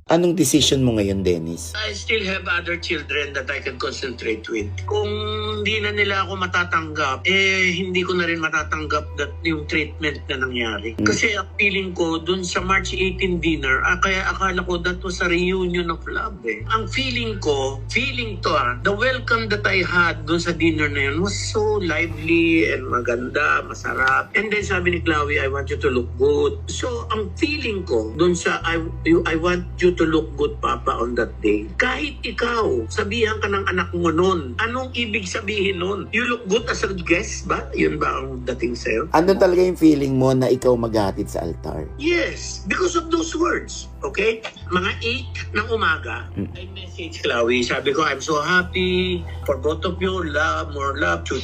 Anong decision mo ngayon, Dennis? I still have other children that I can concentrate with. Kung hindi na nila ako matatanggap, hindi ko na rin matatanggap that yung treatment na nangyari. Kasi ang feeling ko, dun sa March 18 dinner, kaya akala ko that was a reunion of love Ang feeling ko, the welcome that I had dun sa dinner na yun was so lively and maganda, masarap. And then sabi ni Chloe, I want you to look good. So ang feeling ko, dun sa I want you to look good, Papa, on that day. Kahit ikaw, sabihan ka ng anak mo nun, anong ibig sabihin nun? You look good as a guest ba? Yun ba ang dating sa'yo? Ano talaga yung feeling mo na ikaw maghatid sa altar? Yes, because of those words. Okay? Mga 8 ng umaga, I message Chloe. Sabi ko, I'm so happy for both of you. Love, more love. Chu.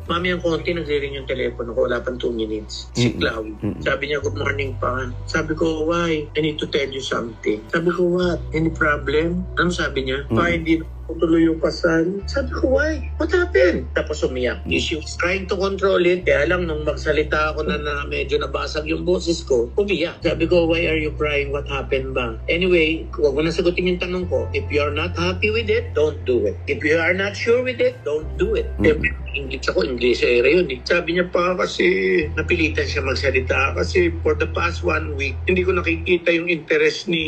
Mami, ang konti, nagre-ring yung telepono ko. Wala pang 2 minutes. Si Chloe. Sabi niya, good morning pa. Sabi ko, why? I need to tell you something. Sabi ko, what? Any problem? Ano sabi niya? Pa, hindi tuloy yung kasal. Sabi ko, why? What happened? Tapos umiyak. She was trying to control it. Kaya lang, nung magsalita ako na medyo nabasag yung boses ko, umiyak. Sabi ko, why are you crying? What happened ba? Anyway, huwag mo na sagutin yung tanong ko. If you're not happy with it, don't do it. If you are not sure with it, don't do it. English ako, English area yun. Sabi niya pa kasi napilitan siya magsalita kasi for the past 1 week, hindi ko nakikita yung interest ni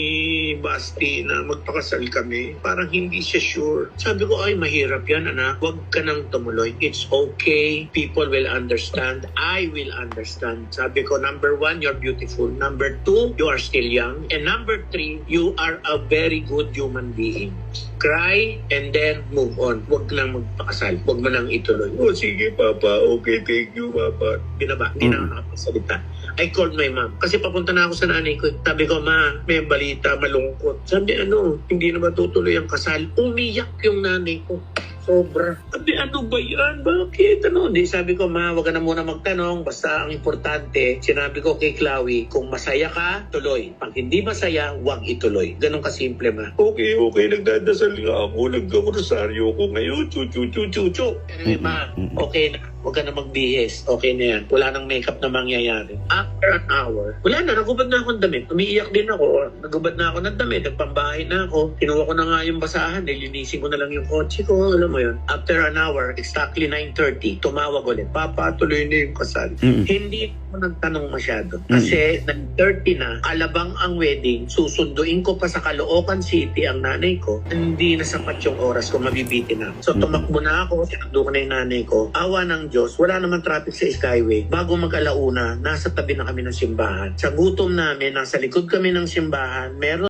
Basti na magpakasal kami. Parang hindi siya sure. Sabi ko, ay mahirap yan anak. Huwag ka nang tumuloy. It's okay. People will understand. I will understand. Sabi ko, number 1, you're beautiful. Number 2, you are still young. And number 3, you are a very good human being. Cry and then move on. Huwag lang magpakasal. Huwag mo lang ituloy. Oh, sige, Papa. Okay, thank you, Papa. Binaba. Hindi na ako nakapagsalita. I called my mom. Kasi papunta na ako sa nanay ko. Sabi ko, ma, may balita, malungkot. Sabi, hindi na matutuloy ang kasal. Umiyak yung nanay ko. Sobra. Sabi, ano ba yan? Bakit? Hindi, sabi ko, ma, wag ka na muna magtanong. Basta ang importante, sinabi ko kay Chloe, kung masaya ka, tuloy. Pag hindi masaya, wag ituloy. Ganun kasimple, ma. Okay. Nagdadasal nga ako. Nagkakrosaryo ko ngayon. Chu. Anyway, ma, okay na. Huwag ka na magbihis. Okay na yan. Wala nang makeup na mangyayari. After an hour, wala na. Nagubad na akong damit. Umiiyak din ako. Nagubad na ako ng damit. Nagpambahay na ako. Kinuha ko na nga yung basahan. Nilinisin ko na lang yung kotse ko. Alam mo yun. After an hour, exactly 9:30, tumawag ulit. Papa, tuloy na yung kasal. Hindi ako nagtanong masyado. Kasi 9:30 na, alabang ang wedding. Susunduin ko pa sa Caloocan City ang nanay ko. Hindi na sapat yung oras ko. Mabibitin na. So tumakbo na ako. Sinundo ko na yung nanay ko. Awa ng Diyos, wala naman traffic sa Skyway. Bago mag-alauna, nasa tabi na kami ng simbahan. Sa gutom namin, nasa likod kami ng simbahan, meron